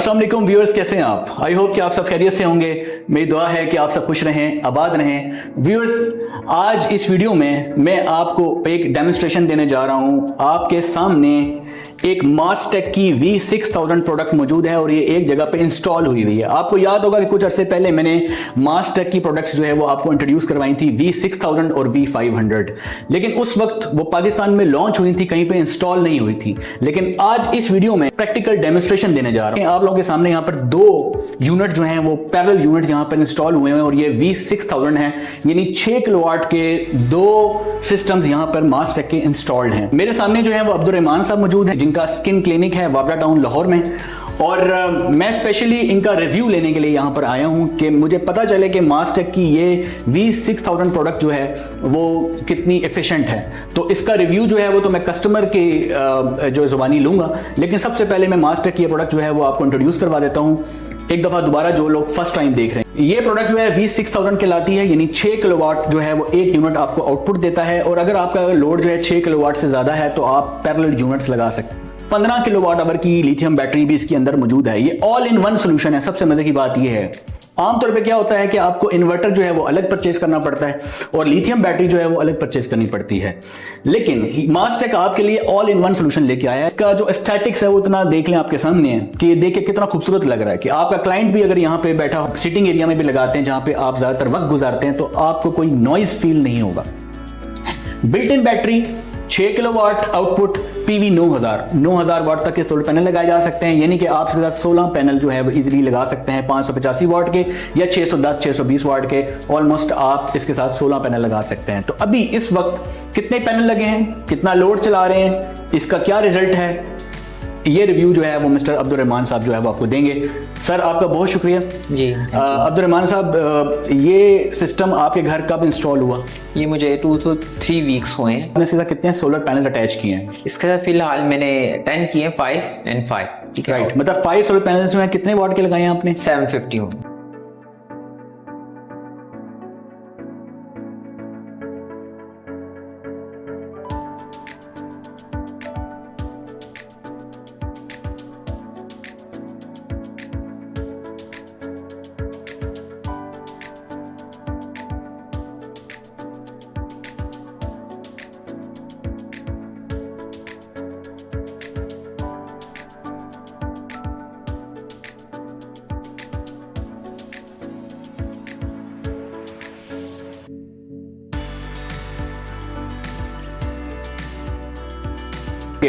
अस्सलाम वालेकुम व्यूअर्स, कैसे हैं आप? आई होप कि आप सब खैरियत से होंगे। मेरी दुआ है कि आप सब खुश रहें, आबाद रहें। व्यूअर्स, आज इस वीडियो में मैं आपको एक डेमोन्स्ट्रेशन देने जा रहा हूं। आपके सामने एक मास्टेक की V6000 प्रोडक्ट मौजूद है और ये एक जगह पे इंस्टॉल हुई है। आपको याद होगा कि कुछ अरसे पहले मैंने मास्टेक की प्रोडक्ट्स जो है वो आपको इंट्रोड्यूस करवाई थी, V6000 और V500, लेकिन उस वक्त वो पाकिस्तान में लॉन्च हुई थी, कहीं पे इंस्टॉल नहीं हुई थी। लेकिन आज इस वीडियो में प्रैक्टिकल डेमोन्स्ट्रेशन देने जा रहा हूं। आप लोगों के सामने यहाँ पर दो यूनिट जो हैं वो पैरेलल यूनिट यहाँ पर इंस्टॉल हुए हैं और ये V6000 है, यानी 6 किलोवाट के दो सिस्टम्स यहाँ पर मास्टेक के इंस्टॉल्ड हैं। मेरे सामने जो है वो अब्दुल रहमान साहब मौजूद हैं, जिनका स्किन क्लिनिक है वाबड़ा टाउन लाहौर में, और मैं स्पेशली इनका रिव्यू लेने के लिए यहाँ पर आया हूँ कि मुझे पता चले कि मास्टेक की ये V6000 प्रोडक्ट जो है वो कितनी एफिशिएंट है। तो इसका रिव्यू जो है वो तो मैं कस्टमर की जो ज़ुबानी लूँगा, लेकिन सबसे पहले मैं मास्टेक की ये प्रोडक्ट जो है वो आपको इंट्रोड्यूस करवा देता हूँ एक दफ़ा दोबारा, जो लोग फर्स्ट टाइम देख रहे हैं। ये प्रोडक्ट जो है V6000 कहलाती है, यानी 6 किलोवाट जो है वो एक यूनिट आपको आउटपुट देता है। और अगर आपका लोड जो है 6 किलोवाट से ज़्यादा है तो आप पैरेलल यूनिट्स लगा सकते हैं। 15 किलोवाट आवर की लिथियम बैटरी भी इसके अंदर मौजूद है। ये ऑल इन वन सोल्यूशन है। सबसे मजे की बात ये है, आमतौर पे क्या होता है कि आपको इन्वर्टर जो है वो अलग परचेज करना पड़ता है और लिथियम बैटरी जो है वो अलग परचेज करनी पड़ती है, लेकिन मास्टेक आपके लिए ऑल इन वन सोल्यूशन लेके आया है। इसका जो एस्थेटिक्स है वो इतना देख लें आपके सामने है कि ये देख के कितना खूबसूरत लग रहा है कि आपका क्लाइंट भी अगर यहाँ पे बैठा हो, सिटिंग एरिया में भी लगाते हैं जहां पे आप ज्यादातर वक्त गुजारते हैं, तो आपको कोई नॉइज फील नहीं होगा। Built in battery, 6 kilowatt output, PV 9000 वाट तक के सोलर पैनल लगाए जा सकते हैं, यानी कि आप इसके साथ 16 पैनल जो है वो इजीली लगा सकते हैं। 585 वाट के या 610-620 वाट के, ऑलमोस्ट आप इसके साथ 16 पैनल लगा सकते हैं। तो अभी इस वक्त कितने पैनल लगे हैं, कितना लोड चला रहे हैं, इसका क्या रिजल्ट है, ये रिव्यू जो है वो मिस्टर अब्दुल रहमान साहब जो है वो आपको देंगे। सर, आपका बहुत शुक्रिया जी। अब्दुल रहमान साहब, ये सिस्टम आपके घर कब इंस्टॉल हुआ? ये मुझे 2 to 3 वीक्स हुए हैं। आपने सीधा कितने सोलर पैनल अटैच किए हैं? इसके साथ फिलहाल मैंने 10 किए हैं, 5 and 5। ठीक है, राइट, मतलब 5 सोलर पैनल्स जो हैं कितने वाट के लगाए हैं आपने? 750।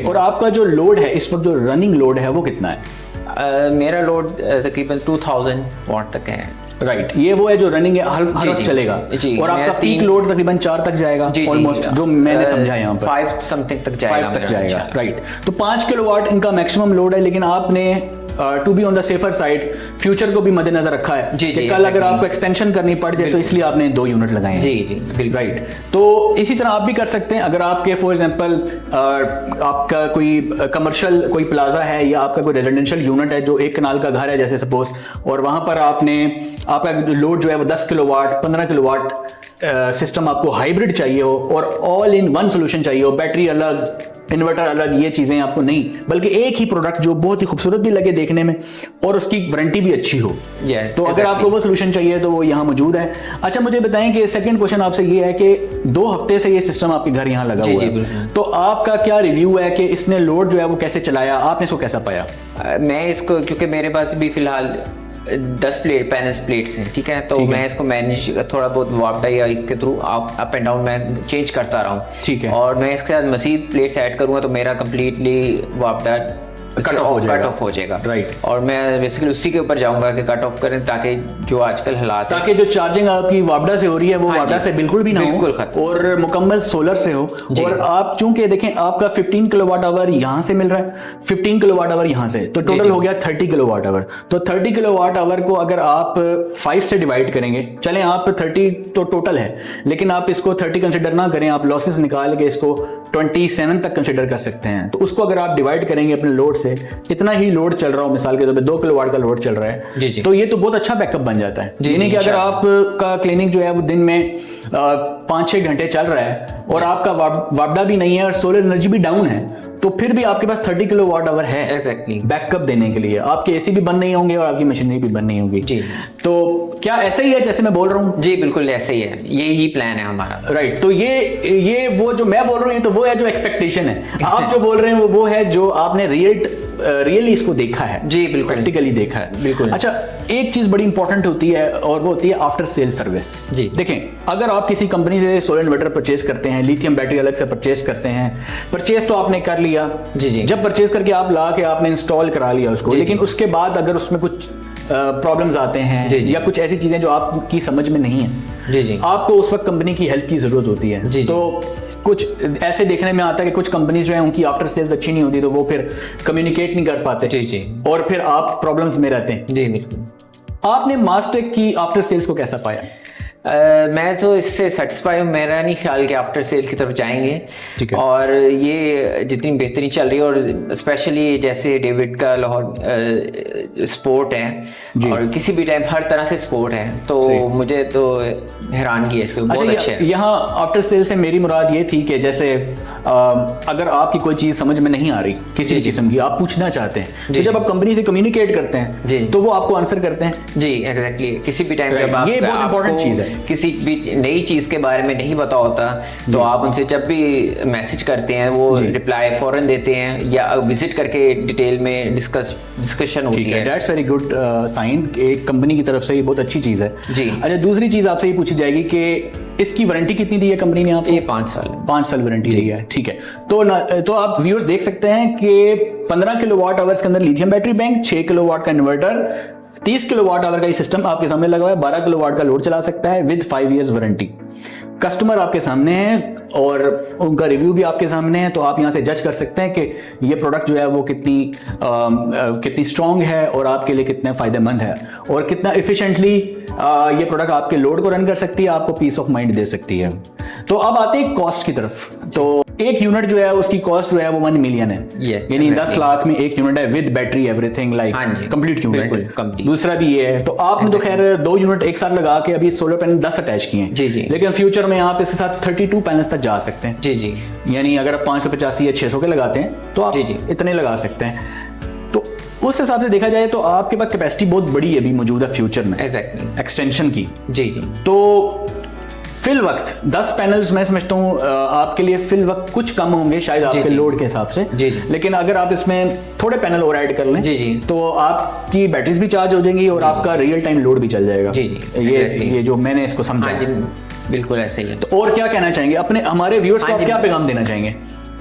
और आपका जो लोड है इस वक्त, जो रनिंग लोड है वो कितना है? मेरा लोड तकरीबन 2000 वाट तक है। राइट, ये वो है जो रनिंग है, हर वक्त चलेगा। और आपका पीक लोड तकरीबन 4 तक जाएगा ऑलमोस्ट, जो मैंने समझा यहाँ पर 5 समथिंग तक जाएगा। राइट, तो 5 किलोवाट इनका मैक्सिमम लोड है, लेकिन आपने to be on the safer side future को भी मद्देनजर रखा है कि कल अगर आपको एक्सटेंशन करनी पड़ जाए तो इसलिए आपने 2 यूनिट लगाए हैं। जी, राइट। तो इसी तरह आप भी कर सकते हैं। अगर आपके फॉर एग्जांपल आपका कोई कमर्शियल कोई प्लाजा है या आपका कोई रेजिडेंशियल यूनिट है जो 1 कनाल का घर है जैसे सपोज, और वहां पर आपका लोड जो है वो 10 किलोवाट 15 किलोवाट सिस्टम आपको हाइब्रिड चाहिए हो और ऑल इन वन सोल्यूशन चाहिए हो, बैटरी अलग, इन्वर्टर अलग, ये चीजें आपको नहीं, बल्कि एक ही प्रोडक्ट जो बहुत ही खूबसूरत भी लगे देखने में और उसकी वारंटी भी अच्छी हो, तो अगर आपको वो सोल्यूशन चाहिए तो वो यहाँ मौजूद है। अच्छा, मुझे बताएं कि सेकंड क्वेश्चन आपसे ये है कि 2 हफ्ते से ये सिस्टम आपके घर यहाँ लगा हुआ है, तो आपका क्या रिव्यू है कि इसने लोड जो है वो कैसे चलाया, आपने इसको कैसा पाया? मैं इसको, क्योंकि मेरे पास भी फिलहाल 10 प्लेट्स हैं, ठीक है, तो मैं इसको मैनेज थोड़ा बहुत वापडा या इसके थ्रू अप एंड डाउन मैं चेंज करता रहा हूँ, ठीक है, और मैं इसके साथ मजीद प्लेट्स ऐड करूँगा तो मेरा कम्प्लीटली वापडा कट ऑफ हो जाएगा। राइट, और मैं बेसिकली उसी के ऊपर जाऊंगा कि कट ऑफ करें, ताकि जो आजकल हालात, ताकि जो चार्जिंग आपकी वापडा से हो रही है वो वापडा से बिल्कुल भी ना हो और मुकम्मल सोलर से हो। और आप चूंकि देखें आपका 15 किलोवाट आवर यहाँ से मिल रहा है, 15 किलोवाट आवर यहाँ से, तो टोटल हो गया 30 किलोवाट आवर। तो 30 किलोवाट आवर को अगर आप 5 से डिवाइड करेंगे, चलें आप 30 तो टोटल है, लेकिन आप इसको 30 कंसिडर ना करें, आप लॉसेस निकाल के इसको 27 तक कंसिडर कर सकते हैं। तो उसको अगर आप डिवाइड करेंगे अपने लोड से, इतना ही लोड चल रहा हो, मिसाल के तौर पे 2 किलोवाट का लोड चल रहा है, तो ये तो बहुत अच्छा बैकअप बन जाता है। यानी कि अगर आपका क्लिनिक जो है वो दिन में 5-6 घंटे चल रहा है और आपका वापडा भी नहीं है और सोलर एनर्जी भी डाउन है, तो फिर भी आपके पास 30 किलोवाट आवर है एग्जैक्टली बैकअप देने के लिए। आपके एसी भी बंद नहीं होंगे और आपकी मशीनरी भी बंद नहीं होगी। जी। तो क्या ऐसा ही है जैसे मैं बोल रहा हूँ? जी बिल्कुल ऐसे ही है, यही प्लान है हमारा। राइट। तो ये वो जो मैं बोल रहा हूँ ये तो वो है जो एक्सपेक्टेशन है, आप जो बोल रहे हैं वो है जो आपने रियली इसको देखा है। जी बिल्कुल, प्रैक्टिकली देखा है। बिल्कुल। अच्छा, एक चीज बड़ी इंपॉर्टेंट होती है और वो होती है आफ्टर सेल सर्विस। जी देखें, अगर आप किसी कंपनी से सोलर इन्वर्टर परचेज करते हैं, लिथियम बैटरी अलग से परचेज करते हैं, परचेज तो आपने कर लिया। जी जी। जब परचेज करके आप ला के आपने इंस्टॉल करा लिया उसको, जी, लेकिन जी। उसके बाद अगर उसमें कुछ प्रॉब्लम्स आते हैं जी, जी। या कुछ ऐसी चीजें जो आपकी समझ में नहीं है, जी जी, आपको उस वक्त कंपनी की हेल्प की जरूरत होती है। जी, जी। तो कुछ ऐसे देखने में आता है कि कुछ कंपनीज जो है उनकी आफ्टर सेल्स अच्छी नहीं होती, तो वो फिर कम्युनिकेट नहीं कर पाते। जी जी। और फिर आप प्रॉब्लम्स में रहते हैं। जी बिल्कुल। आपने मास्टेक की आफ्टर सेल्स को कैसा पाया? मैं तो इससे सेटिस्फाई हूँ, मेरा नहीं ख्याल कि आफ्टर सेल की तरफ जाएंगे। ठीक है। और ये जितनी बेहतरी चल रही है, और स्पेशली जैसे डेविड का लाहौर स्पोर्ट है और किसी भी टाइम हर तरह से स्पोर्ट है, तो मुझे तो हैरानगी है इसके, बहुत अच्छे है। यहाँ आफ्टर सेल से मेरी मुराद ये थी कि जैसे अगर आपकी कोई चीज समझ में नहीं आ रही किसी भी किस्म की, आप पूछना चाहते हैं, तो जब आप कंपनी से कम्युनिकेट करते हैं तो वो आपको आंसर करते हैं। जी एग्जैक्टली। किसी भी टाइम जब ये बहुत इंपॉर्टेंट चीज है। किसी भी नई चीज के बारे में नहीं पता होता तो आप उनसे जब भी मैसेज करते हैं वो रिप्लाई फौरन देते हैं, या विजिट करके डिटेल में डिस्कशन होती है। दैट्स वेरी गुड साइन, एक कंपनी की तरफ से ये बहुत अच्छी चीज है। जी। अच्छा, दूसरी चीज आपसे ये पूछी जाएगी कि इसकी वारंटी कितनी दी है कंपनी ने आपको? ये 5 साल। 5 साल वारंटी दी है। ठीक है। तो आप व्यूअर्स देख सकते हैं कि 15 किलोवाट आवर्स के अंदर लिथियम बैटरी बैंक, 6 किलोवाट का इन्वर्टर, 30 किलोवाट आवर का ये सिस्टम आपके सामने लगा हुआ है, 12 किलोवाट का लोड चला सकता है विद 5 इयर्स वारंटी। कस्टमर आपके सामने है और उनका रिव्यू भी आपके सामने है, तो आप यहां से जज कर सकते हैं कि ये प्रोडक्ट जो है वो कितनी स्ट्रांग है और आपके लिए कितना फायदेमंद है, और कितना इफिशिएंटली ये प्रोडक्ट आपके लोड को रन कर सकती है, आपको पीस ऑफ माइंड दे सकती है। तो अब आते हैं कॉस्ट की तरफ। तो एक यूनिट जो है उसकी कॉस्ट जो है वो 1 मिलियन है, यानी 10 लाख में एक यूनिट है with battery everything, like complete unit. दूसरा भी ये है। तो आपने तो खैर 2 यूनिट एक साथ लगा के अभी सोलर पैनल 10 अटैच किए हैं। जी जी। लेकिन फ्यूचर में आप इसके साथ 32 पैनल्स तक जा सकते हैं। जी जी। यानी अगर आप 585 या 600 के लगाते हैं तो आप इतने लगा सकते हैं। तो उस हिसाब से देखा जाए तो आपके पास कैपेसिटी बहुत बड़ी है अभी मौजूदा फ्यूचर में एक्सटेंशन की। जी जी। तो फिल वक्त 10 पैनल्स मैं समझता हूँ आपके लिए फिल वक्त कुछ कम होंगे शायद आपके लोड के हिसाब से। जी जी। लेकिन अगर आप इसमें थोड़े पैनल और ऐड कर लें जी जी, तो आपकी बैटरीज भी चार्ज हो जाएंगी और आपका रियल टाइम लोड भी चल जाएगा। जी जी। ये जो मैंने इसको समझा। बिल्कुल ऐसे ही है। तो और क्या कहना चाहेंगे अपने हमारे व्यूअर्स को, आप क्या पैगाम देना चाहेंगे?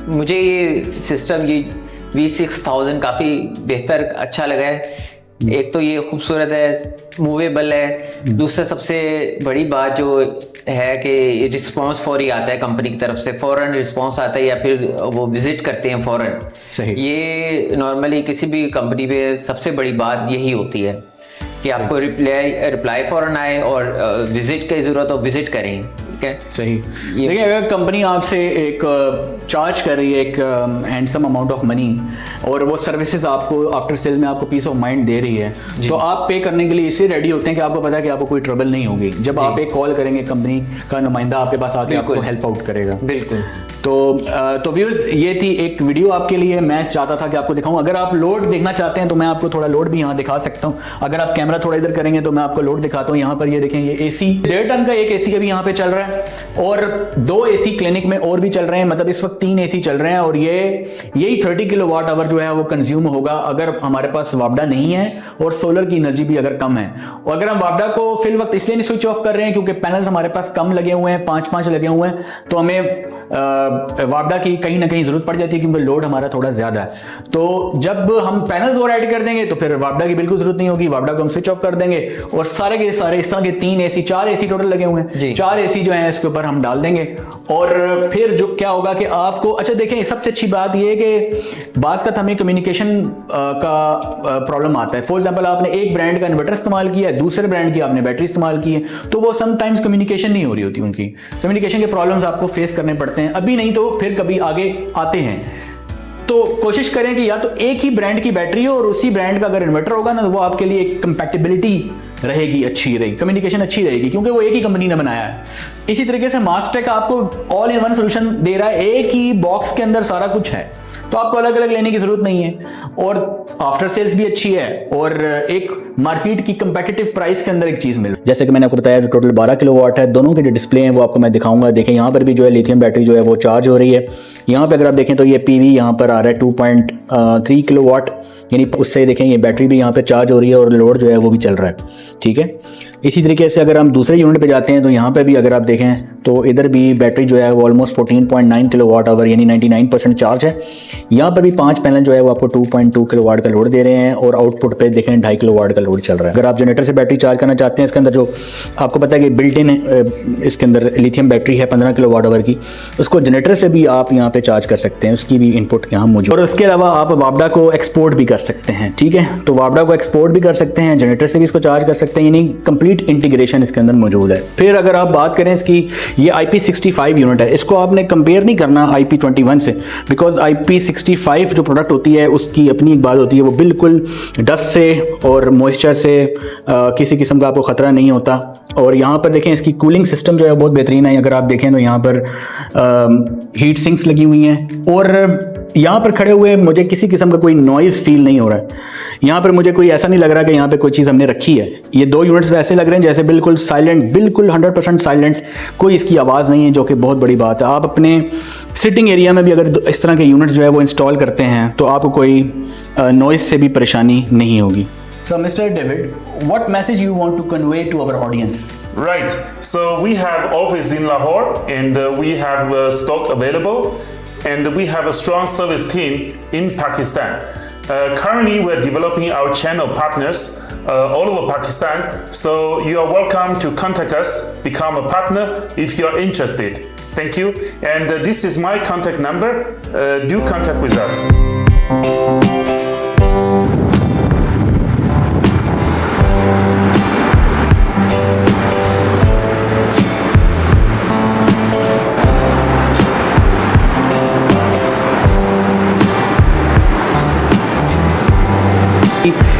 मुझे ये सिस्टम, ये V6000 काफ़ी बेहतर अच्छा लगा है। एक तो ये खूबसूरत है, मूवेबल है। दूसरा सबसे बड़ी बात जो है कि रिस्पांस फौरी आता है कंपनी की तरफ से, फौरन रिस्पांस आता है, या फिर वो विजिट करते हैं फौरन। सही। ये नॉर्मली किसी भी कंपनी पे सबसे बड़ी बात यही होती है कि आपको रिप्लाई फौरन आए और विजिट की ज़रूरत हो विजिट करें। ठीक है, सही। देखिए, अगर कंपनी आपसे एक चार्ज कर रही है एक हैंडसम अमाउंट ऑफ मनी और वो सर्विसेज आपको आफ्टर सेल में आपको पीस ऑफ माइंड दे रही है, तो आप पे करने के लिए इससे रेडी होते हैं कि आपको पता है कि आपको कोई ट्रबल नहीं होगी। जब आप एक कॉल करेंगे, कंपनी का नुमाइंदा आपके पास आके आपको हेल्प आउट करेगा। बिल्कुल। तो व्यूअर्स, ये थी एक वीडियो आपके लिए। मैं चाहता था कि आपको दिखाऊं। अगर आप लोड देखना चाहते हैं तो मैं आपको थोड़ा लोड भी यहाँ दिखा सकता हूँ। अगर आप कैमरा थोड़ा इधर करेंगे तो मैं आपको लोड दिखाता हूँ। यहाँ पर ये देखें, ये एसी 1.5 टन का एक एसी अभी यहाँ पे चल रहा है और 2 एसी क्लिनिक में और भी चल रहे हैं। मतलब इस वक्त 3 एसी चल रहे हैं और यही 30 किलोवाट आवर जो है वो कंज्यूम होगा अगर हमारे पास वापडा नहीं है और सोलर की एनर्जी भी अगर कम है। और अगर हम वापडा को फिल वक्त इसलिए नहीं स्विच ऑफ कर रहे हैं क्योंकि पैनल्स हमारे पास कम लगे हुए हैं, 5 लगे हुए हैं, तो हमें वापडा की कहीं ना कहीं जरूरत पड़ जाती है क्योंकि लोड हमारा थोड़ा ज्यादा है। तो जब हम पैनल्स और ऐड कर देंगे तो फिर वापडा की बिल्कुल जरूरत नहीं होगी। वापडा को हम स्विच ऑफ कर देंगे और सारे के सारे इस तरह के 3 एसी 4 एसी टोटल लगे हुए हैं, 4 एसी जो है इसके ऊपर हम डाल देंगे। और फिर जो क्या होगा कि आपको, अच्छा देखें, सबसे अच्छी बात यह है कि बाज़ का हमें कम्युनिकेशन का प्रॉब्लम आता है। फॉर एग्जाम्पल, आपने एक ब्रांड का इन्वर्टर इस्तेमाल किया है, दूसरे ब्रांड की आपने बैटरी इस्तेमाल की है, तो वो समटाइम्स कम्युनिकेशन नहीं हो रही होती, उनकी कम्युनिकेशन के प्रॉब्लम्स आपको फेस करने पड़ते हैं। अभी नहीं तो फिर कभी आगे आते हैं। तो कोशिश करें कि या तो एक ही ब्रांड की बैटरी हो और उसी ब्रांड का अगर इन्वर्टर होगा ना, तो वो आपके लिए एक कंपैटिबिलिटी रहेगी, अच्छी रहेगी, कम्युनिकेशन अच्छी रहेगी, क्योंकि वो एक ही कंपनी ने बनाया है। इसी तरीके से मास्टेक आपको ऑल इन वन सोल्यूशन दे रहा है, एक ही बॉक्स के अंदर सारा कुछ है। तो आपको अलग अलग लेने की जरूरत नहीं है, और आफ्टर सेल्स भी अच्छी है, और एक मार्केट की कंपेटिटिव प्राइस के अंदर एक चीज मिल, जैसे कि मैंने आपको बताया, जो टोटल 12 किलोवाट है, दोनों के जो डिस्प्ले हैं वो आपको मैं दिखाऊंगा। देखें यहाँ पर भी जो है लिथियम बैटरी जो है वो चार्ज हो रही है। यहाँ पे अगर आप देखें तो ये पीवी यहाँ पर आ रहा है 2.3 किलोवाट, यानी उससे देखें ये बैटरी भी यहाँ पे चार्ज हो रही है और लोड जो है वो भी चल रहा है, ठीक है। इसी तरीके से अगर हम दूसरे यूनिट पे जाते हैं तो यहाँ पे भी अगर आप देखें तो इधर भी बैटरी जो है वो ऑलमोस्ट 14.9 किलोवाट आवर यानी 99% चार्ज है। यहाँ पर भी 5 पैनल जो है वो आपको 2.2 किलोवाट का लोड दे रहे हैं, और आउटपुट पे देखें 2.5 किलोवाट का लोड चल रहा है। अगर आप जनरेटर से बैटरी चार्ज करना चाहते हैं, इसके अंदर जो आपको पता है कि बिल्ट इन इसके अंदर लिथियम बैटरी है 15 किलोवाट आवर की, उसको जनरेटर से भी आप यहाँ पे चार्ज कर सकते हैं, उसकी भी इनपुट यहाँ मौजूद। और उसके अलावा आप वापडा को एक्सपोर्ट भी कर सकते हैं, ठीक है। तो वापडा को एक्सपोर्ट भी कर सकते हैं, जनरेटर से भी इसको चार्ज कर सकते हैं, यानी कंप्लीट इंटीग्रेशन इसके अंदर मौजूद है। फिर अगर आप बात करें इसकी, ये IP65 यूनिट है, इसको आपने कंपेयर नहीं करना IP21 से, बिकॉज IP65 जो प्रोडक्ट होती है उसकी अपनी एक बात होती है, वो बिल्कुल डस्ट से और मॉइस्चर से किसी किस्म का आपको ख़तरा नहीं होता। और यहाँ पर देखें इसकी कूलिंग सिस्टम जो है बहुत बेहतरीन है। अगर आप देखें तो यहाँ पर हीट सिंक्स लगी हुई हैं, और यहाँ पर खड़े हुए मुझे किसी किस्म का कोई नॉइज़ फील नहीं हो रहा है। यहाँ पर मुझे कोई ऐसा नहीं लग रहा कि यहाँ पे कोई चीज़ हमने रखी है। ये 2 यूनिट्स वैसे लग रहे हैं जैसे बिल्कुल साइलेंट, बिल्कुल 100% साइलेंट, कोई इसकी आवाज़ नहीं है, जो कि बहुत बड़ी बात है। आप अपने सिटिंग एरिया में भी अगर इस तरह के यूनिट जो है वो इंस्टॉल करते हैं तो आपको कोई नॉइज़ से भी परेशानी नहीं होगी। So, Mr. David, what message you want to convey to our audience? Right. So we have office in Lahore, and we have stock available, and we have a strong service team in Pakistan. Currently, we're developing our channel partners all over Pakistan. So you are welcome to contact us, become a partner if you are interested. Thank you. And this is my contact number. Do contact with us.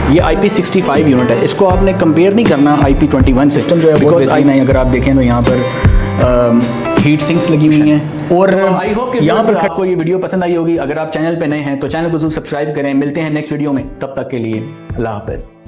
ये IP65 unit है, इसको आपने compare नहीं करना IP21 system जो है, because नहीं, अगर आप देखें तो यहाँ पर हीट सिंक्स लगी हुई हैं। और आई होप कि यहाँ पर आपको ये वीडियो पसंद आई होगी। अगर आप चैनल पे नए हैं तो चैनल को जरूर सब्सक्राइब करें। मिलते हैं नेक्स्ट वीडियो में, तब तक के लिए अल्लाह हाफ़िज़।